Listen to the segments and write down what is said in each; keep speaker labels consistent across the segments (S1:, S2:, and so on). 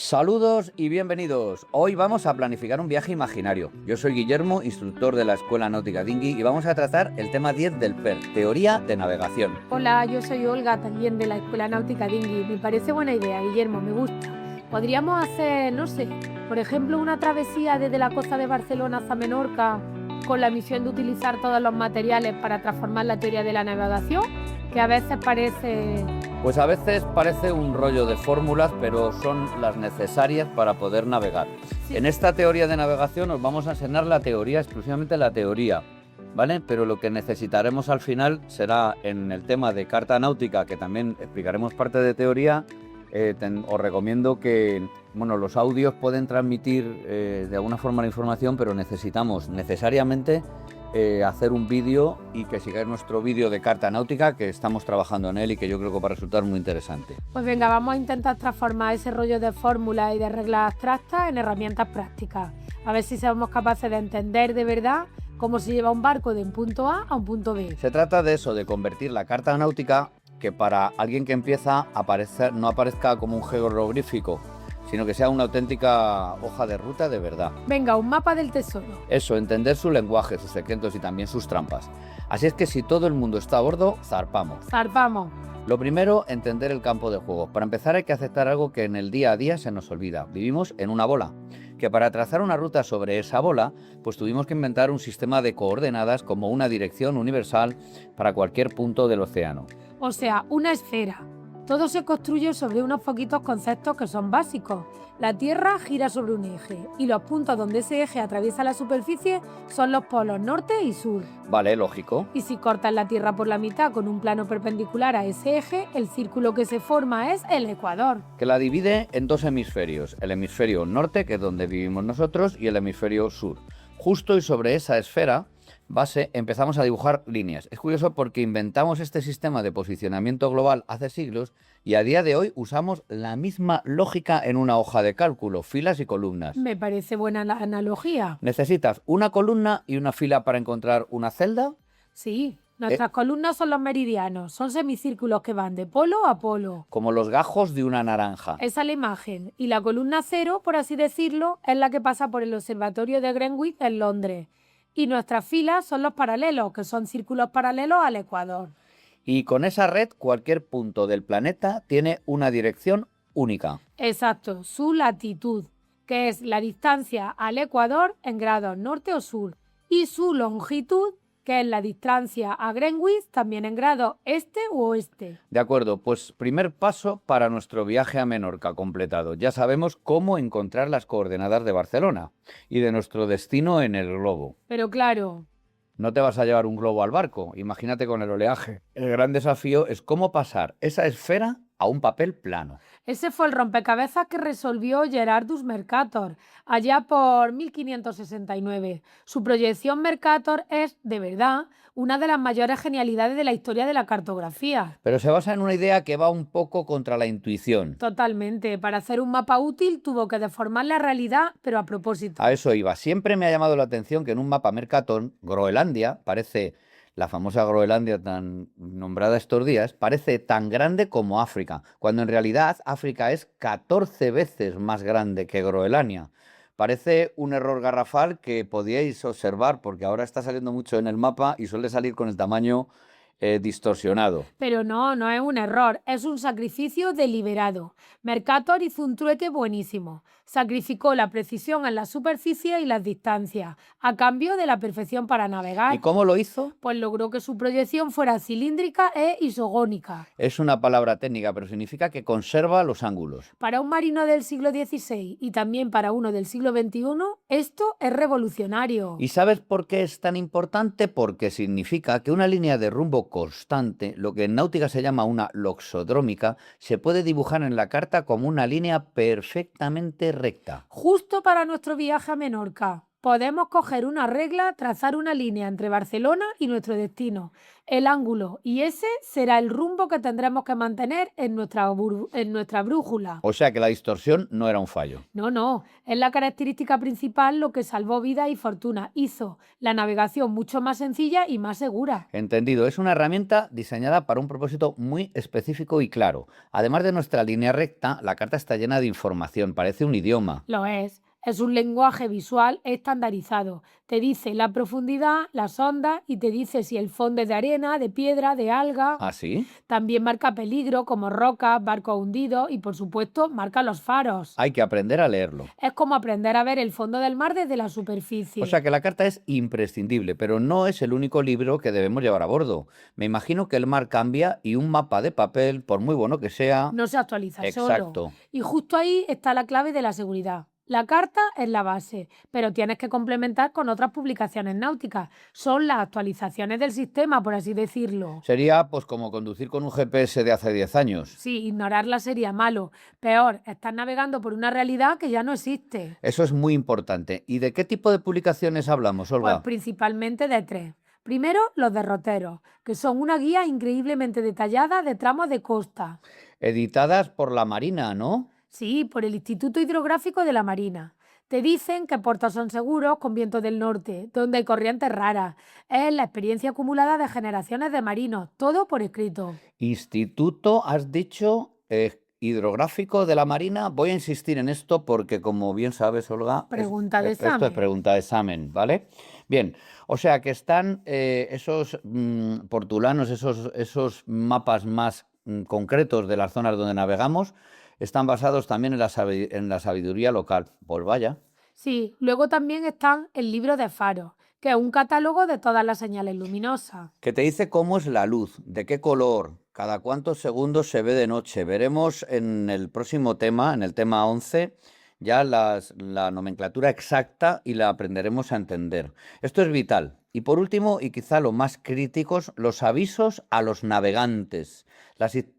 S1: Saludos y bienvenidos. Hoy vamos a planificar un viaje imaginario. Yo soy Guillermo, instructor de la Escuela Náutica Dinghy, y vamos a tratar el tema 10 del PER, Teoría de Navegación.
S2: Hola, yo soy Olga, también de la Escuela Náutica Dinghy. Me parece buena idea, Guillermo, me gusta. Podríamos hacer, no sé, por ejemplo, una travesía desde la costa de Barcelona hasta Menorca con la misión de utilizar todos los materiales para transformar la teoría de la navegación, que a veces parece...
S1: Pues a veces parece un rollo de fórmulas, pero son las necesarias para poder navegar.
S2: Sí.
S1: En esta teoría de navegación os vamos a enseñar la teoría, exclusivamente la teoría, ¿vale? Pero lo que necesitaremos al final será en el tema de carta náutica, que también explicaremos parte de teoría. Os recomiendo que, bueno, los audios pueden transmitir de alguna forma la información, pero necesitamos necesariamente hacer un vídeo y que sigáis nuestro vídeo de carta náutica, que estamos trabajando en él y que yo creo que va a resultar muy interesante.
S2: Pues venga, vamos a intentar transformar ese rollo de fórmulas y de reglas abstractas en herramientas prácticas. A ver si somos capaces de entender de verdad cómo se lleva un barco de un punto A a un punto B.
S1: Se trata de eso, de convertir la carta náutica, que para alguien que empieza no aparezca como un jeroglífico, sino que sea una auténtica hoja de ruta de verdad.
S2: Venga, un mapa del tesoro.
S1: Eso, entender su lenguaje, sus secretos y también sus trampas. Así es que si todo el mundo está a bordo, zarpamos.
S2: Zarpamos.
S1: Lo primero, entender el campo de juego. Para empezar hay que aceptar algo que en el día a día se nos olvida. Vivimos en una bola, que para trazar una ruta sobre esa bola, pues tuvimos que inventar un sistema de coordenadas como una dirección universal para cualquier punto del océano.
S2: O sea, una esfera. Todo se construye sobre unos poquitos conceptos que son básicos. La Tierra gira sobre un eje y los puntos donde ese eje atraviesa la superficie son los polos norte y sur.
S1: Vale, lógico.
S2: Y si cortas la Tierra por la mitad con un plano perpendicular a ese eje, el círculo que se forma es el ecuador.
S1: Que la divide en dos hemisferios, el hemisferio norte, que es donde vivimos nosotros, y el hemisferio sur. Justo y sobre esa esfera base empezamos a dibujar líneas. Es curioso porque inventamos este sistema de posicionamiento global hace siglos y a día de hoy usamos la misma lógica en una hoja de cálculo, filas y columnas.
S2: Me parece buena la analogía.
S1: ¿Necesitas una columna y una fila para encontrar una celda?
S2: Sí, nuestras columnas son los meridianos, son semicírculos que van de polo a polo.
S1: Como los gajos de una naranja.
S2: Esa es la imagen. Y la columna cero, por así decirlo, es la que pasa por el observatorio de Greenwich en Londres. Y nuestras filas son los paralelos, que son círculos paralelos al ecuador.
S1: Y con esa red, cualquier punto del planeta tiene una dirección única.
S2: Exacto, su latitud, que es la distancia al ecuador en grados norte o sur. Y su longitud, que es la distancia a Greenwich, también en grados este u oeste.
S1: De acuerdo, pues primer paso para nuestro viaje a Menorca completado. Ya sabemos cómo encontrar las coordenadas de Barcelona y de nuestro destino en el globo.
S2: Pero claro,
S1: No te vas a llevar un globo al barco, imagínate con el oleaje. El gran desafío es cómo pasar esa esfera a un papel plano.
S2: ese fue el rompecabezas que resolvió Gerardus Mercator allá por 1569. Su proyección Mercator es, de verdad, una de las mayores genialidades de la historia de la cartografía.
S1: Pero se basa en una idea que va un poco contra la intuición.
S2: Totalmente. Para hacer un mapa útil tuvo que deformar la realidad, pero a propósito.
S1: A eso iba. Siempre me ha llamado la atención que en un mapa Mercator, Groenlandia, parece la famosa Groenlandia tan nombrada estos días, parece tan grande como África, cuando en realidad África es 14 veces más grande que Groenlandia. Parece un error garrafal que podíais observar, porque ahora está saliendo mucho en el mapa y suele salir con el tamaño distorsionado.
S2: Pero no es un error, es un sacrificio deliberado. Mercator hizo un trueque buenísimo. Sacrificó la precisión en la superficie y las distancias, a cambio de la perfección para navegar.
S1: ¿Y cómo lo hizo?
S2: Pues logró que su proyección fuera cilíndrica e isogónica.
S1: Es una palabra técnica, pero significa que conserva los ángulos.
S2: Para un marino del siglo XVI y también para uno del siglo XXI, esto es revolucionario.
S1: ¿Y sabes por qué es tan importante? Porque significa que una línea de rumbo constante, lo que en náutica se llama una loxodrómica, se puede dibujar en la carta como una línea perfectamente recta.
S2: Justo para nuestro viaje a Menorca. Podemos coger una regla, trazar una línea entre Barcelona y nuestro destino, el ángulo, y ese será el rumbo que tendremos que mantener en nuestra brújula.
S1: O sea que la distorsión no era un fallo.
S2: No, no, es la característica principal lo que salvó vidas y fortuna. Hizo la navegación mucho más sencilla y más segura.
S1: Entendido, es una herramienta diseñada para un propósito muy específico y claro. Además de nuestra línea recta, la carta está llena de información, parece un idioma.
S2: Lo es. Es un lenguaje visual estandarizado. Te dice la profundidad, las ondas y te dice si el fondo es de arena, de piedra, de alga.
S1: ¿Ah, sí?
S2: También marca peligro como rocas, barcos hundidos y por supuesto marca los faros.
S1: Hay que aprender a leerlo.
S2: Es como aprender a ver el fondo del mar desde la superficie.
S1: O sea que la carta es imprescindible, pero no es el único libro que debemos llevar a bordo. Me imagino que el mar cambia y un mapa de papel, por muy bueno que sea...
S2: No se actualiza
S1: Exacto.
S2: solo. Y justo ahí está la clave de la seguridad. La carta es la base, pero tienes que complementar con otras publicaciones náuticas. Son las actualizaciones del sistema, por así decirlo.
S1: Sería pues como conducir con un GPS de hace 10 años.
S2: Sí, ignorarla sería malo. Peor, estás navegando por una realidad que ya no existe.
S1: Eso es muy importante. ¿Y de qué tipo de publicaciones hablamos,
S2: Pues
S1: Olga?
S2: principalmente de tres. Primero, los derroteros, que son una guía increíblemente detallada de tramos de costa.
S1: Editadas por la Marina, ¿no?
S2: Sí, por el Instituto Hidrográfico de la Marina. Te dicen que puertos son seguros con vientos del norte, donde hay corrientes raras. Es la experiencia acumulada de generaciones de marinos, todo por escrito.
S1: Instituto, has dicho, hidrográfico de la Marina. Voy a insistir en esto porque, como bien sabes, Olga,
S2: Pregunta de
S1: esto es
S2: examen.
S1: pregunta de examen, ¿vale? Bien, o sea que están esos portulanos, esos mapas más concretos de las zonas donde navegamos, están basados también en la sabiduría local. Pues vaya.
S2: Sí, luego también están el libro de faros, que es un catálogo de todas las señales luminosas.
S1: Que te dice cómo es la luz, de qué color, cada cuántos segundos se ve de noche. Veremos en el próximo tema, en el tema 11, ya la nomenclatura exacta y la aprenderemos a entender. Esto es vital. Y por último, y quizá lo más críticos, los avisos a los navegantes.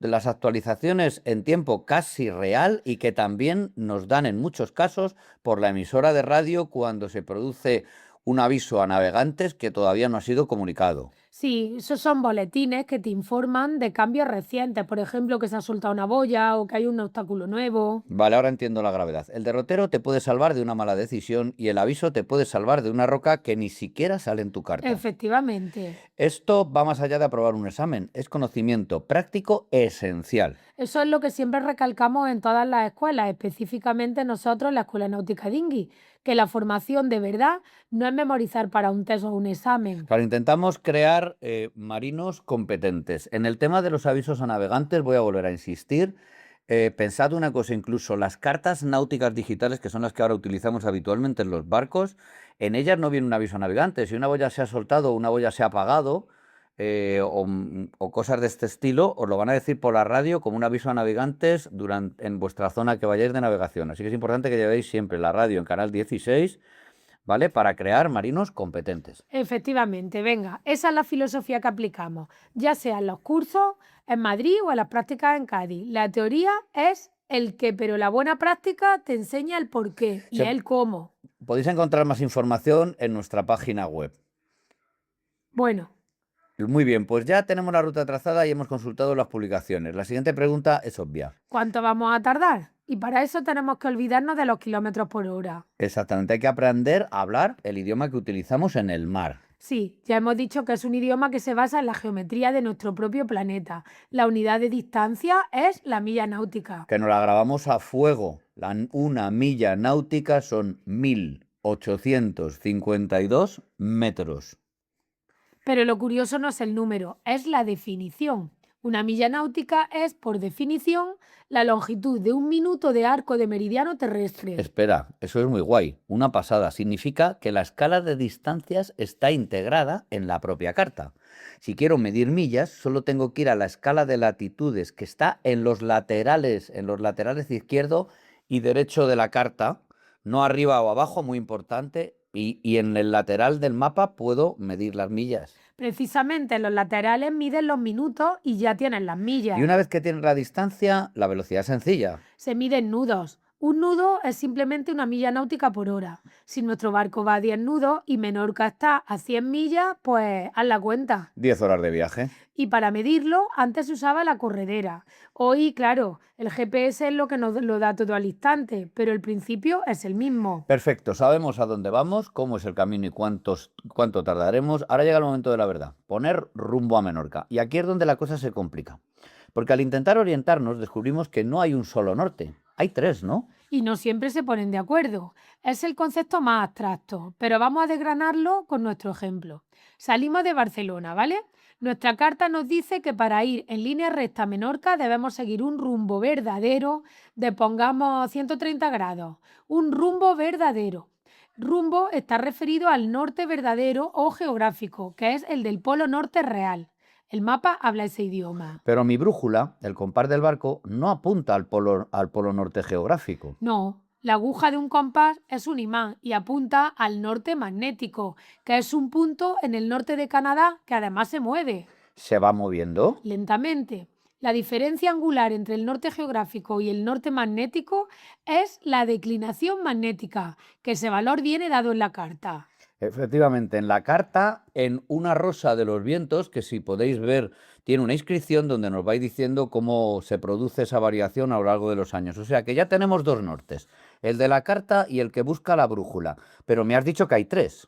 S1: Las actualizaciones en tiempo casi real y que también nos dan en muchos casos por la emisora de radio cuando se produce un aviso a navegantes que todavía no ha sido comunicado.
S2: Sí, esos son boletines que te informan de cambios recientes, por ejemplo, que se ha soltado una boya o que hay un obstáculo nuevo.
S1: Vale, ahora entiendo la gravedad. El derrotero te puede salvar de una mala decisión y el aviso te puede salvar de una roca que ni siquiera sale en tu carta.
S2: Efectivamente.
S1: Esto va más allá de aprobar un examen, es conocimiento práctico esencial.
S2: Eso es lo que siempre recalcamos en todas las escuelas, específicamente nosotros en la Escuela Náutica Dinghy, que la formación de verdad no es memorizar para un test o un examen.
S1: Claro, intentamos crear marinos competentes. En el tema de los avisos a navegantes voy a volver a insistir. Pensad una cosa, incluso las cartas náuticas digitales, que son las que ahora utilizamos habitualmente en los barcos, en ellas no viene un aviso a navegantes. Si una boya se ha soltado o una boya se ha apagado, o cosas de este estilo, os lo van a decir por la radio como un aviso a navegantes en vuestra zona que vayáis de navegación. Así que es importante que llevéis siempre la radio en canal 16, ¿vale? Para crear marinos competentes.
S2: Efectivamente, venga, esa es la filosofía que aplicamos, ya sea en los cursos en Madrid o en las prácticas en Cádiz. La teoría es el qué, pero la buena práctica te enseña el por qué y el cómo.
S1: Podéis encontrar más información en nuestra página web.
S2: Bueno.
S1: Muy bien, pues ya tenemos la ruta trazada y hemos consultado las publicaciones. La siguiente pregunta es obvia.
S2: ¿Cuánto vamos a tardar? Y para eso tenemos que olvidarnos de los kilómetros por hora.
S1: Exactamente, hay que aprender a hablar el idioma que utilizamos en el mar.
S2: Sí, ya hemos dicho que es un idioma que se basa en la geometría de nuestro propio planeta. La unidad de distancia es la milla náutica.
S1: Que nos la grabamos a fuego. Una milla náutica son 1852 metros.
S2: Pero lo curioso no es el número, es la definición. Una milla náutica es, por definición, la longitud de un minuto de arco de meridiano terrestre.
S1: Espera, eso es muy guay. Una pasada. Significa que la escala de distancias está integrada en la propia carta. Si quiero medir millas, solo tengo que ir a la escala de latitudes que está en los laterales izquierdo y derecho de la carta, no arriba o abajo, muy importante. Y en el lateral del mapa puedo medir las millas.
S2: Precisamente en los laterales miden los minutos y ya tienes las millas.
S1: Y una vez que tienes la distancia, la velocidad es sencilla.
S2: Se miden nudos. Un nudo es simplemente una milla náutica por hora. Si nuestro barco va a 10 nudos y Menorca está a 100 millas, pues haz la cuenta.
S1: 10 horas de viaje.
S2: Y para medirlo, antes se usaba la corredera. Hoy, claro, el GPS es lo que nos lo da todo al instante, pero el principio es el mismo.
S1: Perfecto, sabemos a dónde vamos, cómo es el camino y cuánto tardaremos. Ahora llega el momento de la verdad, poner rumbo a Menorca. Y aquí es donde la cosa se complica. Porque al intentar orientarnos descubrimos que no hay un solo norte, hay 3, ¿no?
S2: Y no siempre se ponen de acuerdo. Es el concepto más abstracto, pero vamos a desgranarlo con nuestro ejemplo. Salimos de Barcelona, ¿vale? Nuestra carta nos dice que para ir en línea recta a Menorca debemos seguir un rumbo verdadero de, pongamos, 130 grados. Un rumbo verdadero. Rumbo está referido al norte verdadero o geográfico, que es el del polo norte real. El mapa habla ese idioma.
S1: Pero mi brújula, el compás del barco, no apunta al polo norte geográfico.
S2: No, la aguja de un compás es un imán y apunta al norte magnético, que es un punto en el norte de Canadá que además se mueve
S1: ¿Se va moviendo?
S2: lentamente. La diferencia angular entre el norte geográfico y el norte magnético es la declinación magnética, que ese valor viene dado en la carta.
S1: Efectivamente, en la carta, en una rosa de los vientos, que si podéis ver, tiene una inscripción donde nos vais diciendo cómo se produce esa variación a lo largo de los años. O sea que ya tenemos 2 nortes, el de la carta y el que busca la brújula. Pero me has dicho que hay 3.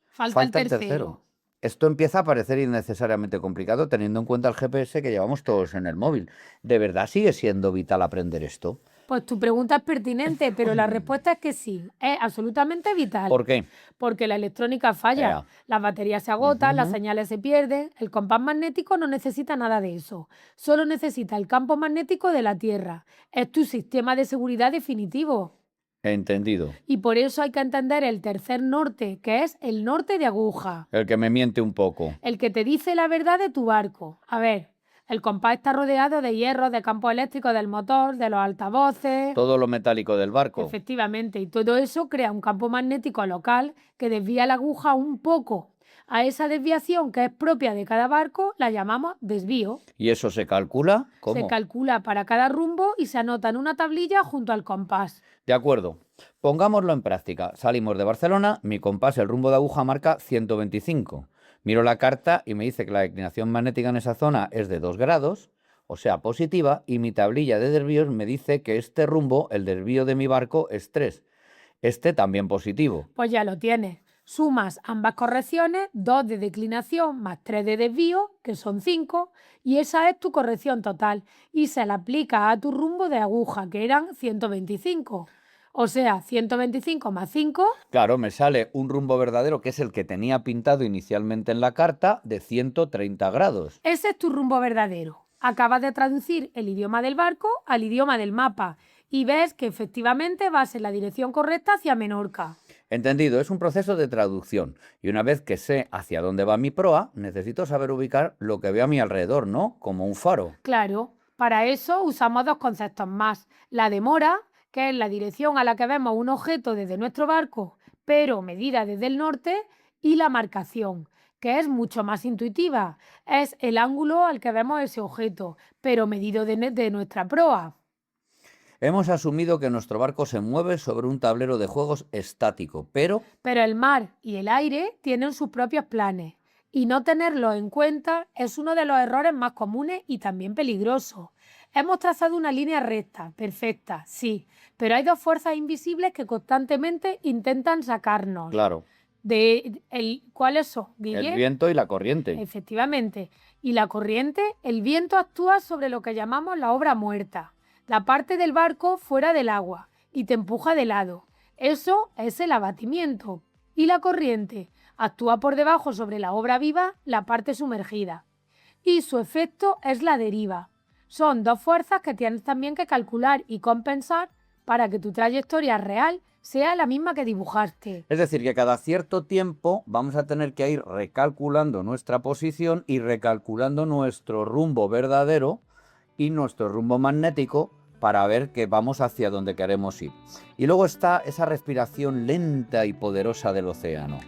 S2: Falta el tercero.
S1: Esto empieza a parecer innecesariamente complicado teniendo en cuenta el GPS que llevamos todos en el móvil. ¿De verdad sigue siendo vital aprender esto?
S2: Pues tu pregunta es pertinente, pero la respuesta es que sí, es absolutamente vital.
S1: ¿Por qué?
S2: Porque la electrónica falla,
S1: Ea.
S2: las baterías se agotan, las señales se pierden, el compás magnético no necesita nada de eso, solo necesita el campo magnético de la Tierra. Es tu sistema de seguridad definitivo.
S1: Entendido.
S2: Y por eso hay que entender el tercer norte, que es el norte de aguja,
S1: El que me miente un poco.
S2: el que te dice la verdad de tu barco. A ver, el compás está rodeado de hierros, de campos eléctricos del motor, de los altavoces.
S1: Todo lo metálico del barco.
S2: Efectivamente, y todo eso crea un campo magnético local que desvía la aguja un poco. A esa desviación que es propia de cada barco la llamamos desvío.
S1: ¿Y eso se calcula? ¿Cómo?
S2: Se calcula para cada rumbo y se anota en una tablilla junto al compás.
S1: De acuerdo. Pongámoslo en práctica. Salimos de Barcelona, mi compás, el rumbo de aguja, marca 125. Miro la carta y me dice que la declinación magnética en esa zona es de 2 grados, o sea, positiva, y mi tablilla de desvíos me dice que este rumbo, el desvío de mi barco, es 3. Este también positivo.
S2: Pues ya lo tienes. Sumas ambas correcciones, 2 de declinación más 3 de desvío, que son 5, y esa es tu corrección total. Y se la aplica a tu rumbo de aguja, que eran 125. O sea, 125 más 5.
S1: Claro, me sale un rumbo verdadero, que es el que tenía pintado inicialmente en la carta, de 130 grados.
S2: Ese es tu rumbo verdadero. Acabas de traducir el idioma del barco al idioma del mapa y ves que efectivamente vas en la dirección correcta hacia Menorca.
S1: Entendido, es un proceso de traducción. Y una vez que sé hacia dónde va mi proa, necesito saber ubicar lo que veo a mi alrededor, ¿no? Como un faro.
S2: Claro, para eso usamos 2 conceptos más. La demora, que es la dirección a la que vemos un objeto desde nuestro barco, pero medida desde el norte, y la marcación, que es mucho más intuitiva. Es el ángulo al que vemos ese objeto, pero medido de nuestra proa.
S1: Hemos asumido que nuestro barco se mueve sobre un tablero de juegos estático, pero
S2: Pero el mar y el aire tienen sus propios planes y no tenerlos en cuenta es uno de los errores más comunes y también peligrosos. Hemos trazado una línea recta, perfecta, sí, pero hay 2 fuerzas invisibles que constantemente intentan sacarnos.
S1: claro,
S2: ¿Cuáles son, Guille?
S1: el viento y la corriente.
S2: Efectivamente. Y la corriente, el viento actúa sobre lo que llamamos la obra muerta, la parte del barco fuera del agua, y te empuja de lado. Eso es el abatimiento. Y la corriente actúa por debajo sobre la obra viva, la parte sumergida. Y su efecto es la deriva. Son 2 fuerzas que tienes también que calcular y compensar para que tu trayectoria real sea la misma que dibujaste.
S1: Es decir, que cada cierto tiempo vamos a tener que ir recalculando nuestra posición y recalculando nuestro rumbo verdadero y nuestro rumbo magnético para ver que vamos hacia donde queremos ir. Y luego está esa respiración lenta y poderosa del océano,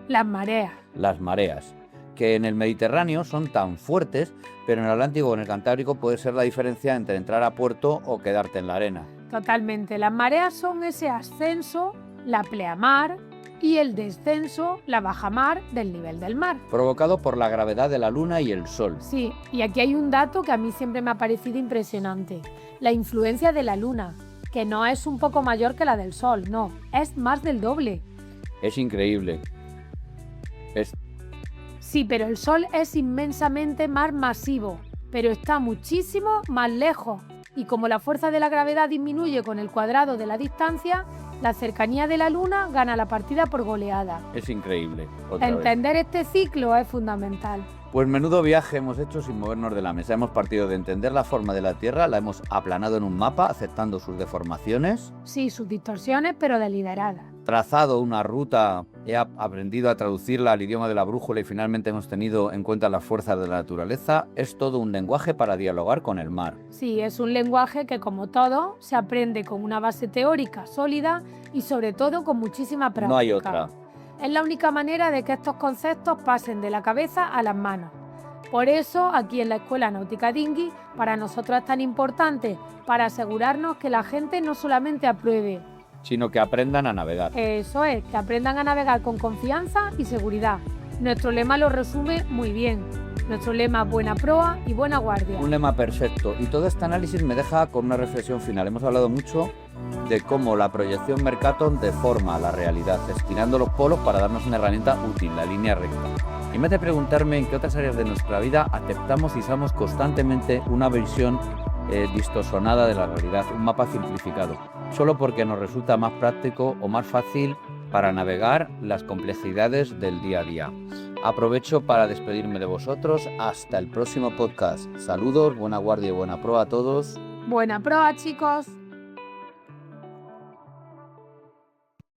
S2: Las mareas.
S1: las mareas, que en el Mediterráneo son tan fuertes, pero en el Atlántico o en el Cantábrico puede ser la diferencia entre entrar a puerto o quedarte en la arena.
S2: totalmente. Las mareas son ese ascenso, la pleamar, y el descenso, la bajamar del nivel del mar.
S1: Provocado por la gravedad de la Luna y el Sol.
S2: Sí, y aquí hay un dato que a mí siempre me ha parecido impresionante. La influencia de la Luna, que no es un poco mayor que la del Sol, no, es más del doble.
S1: Es increíble.
S2: Sí, pero el Sol es inmensamente más masivo, pero está muchísimo más lejos. Y como la fuerza de la gravedad disminuye con el cuadrado de la distancia, la cercanía de la Luna gana la partida por goleada.
S1: Es increíble. Otra vez.
S2: Entender este ciclo es fundamental.
S1: Pues menudo viaje hemos hecho sin movernos de la mesa. Hemos partido de entender la forma de la Tierra, la hemos aplanado en un mapa, aceptando sus deformaciones.
S2: Sí, sus distorsiones, pero deliberadas.
S1: Trazado una ruta, he aprendido a traducirla al idioma de la brújula y finalmente hemos tenido en cuenta las fuerzas de la naturaleza. Es todo un lenguaje para dialogar con el mar.
S2: Sí, es un lenguaje que, como todo, se aprende con una base teórica sólida y sobre todo con muchísima práctica.
S1: No hay otra.
S2: Es la única manera de que estos conceptos pasen de la cabeza a las manos. Por eso, aquí en la Escuela Náutica Dinghy, para nosotros es tan importante, para asegurarnos que la gente no solamente apruebe,
S1: sino que aprendan a navegar.
S2: Eso es, que aprendan a navegar con confianza y seguridad. Nuestro lema lo resume muy bien. Nuestro lema, buena proa y buena guardia.
S1: Un lema perfecto. Y todo este análisis me deja con una reflexión final. Hemos hablado mucho de cómo la proyección Mercator deforma la realidad, estirando los polos para darnos una herramienta útil, la línea recta. Y me hace preguntarme en qué otras áreas de nuestra vida aceptamos y usamos constantemente una visión distorsionada de la realidad, un mapa simplificado, solo porque nos resulta más práctico o más fácil para navegar las complejidades del día a día. Aprovecho para despedirme de vosotros. Hasta el próximo podcast. Saludos, buena guardia y buena proa a todos.
S2: Buena proa, chicos.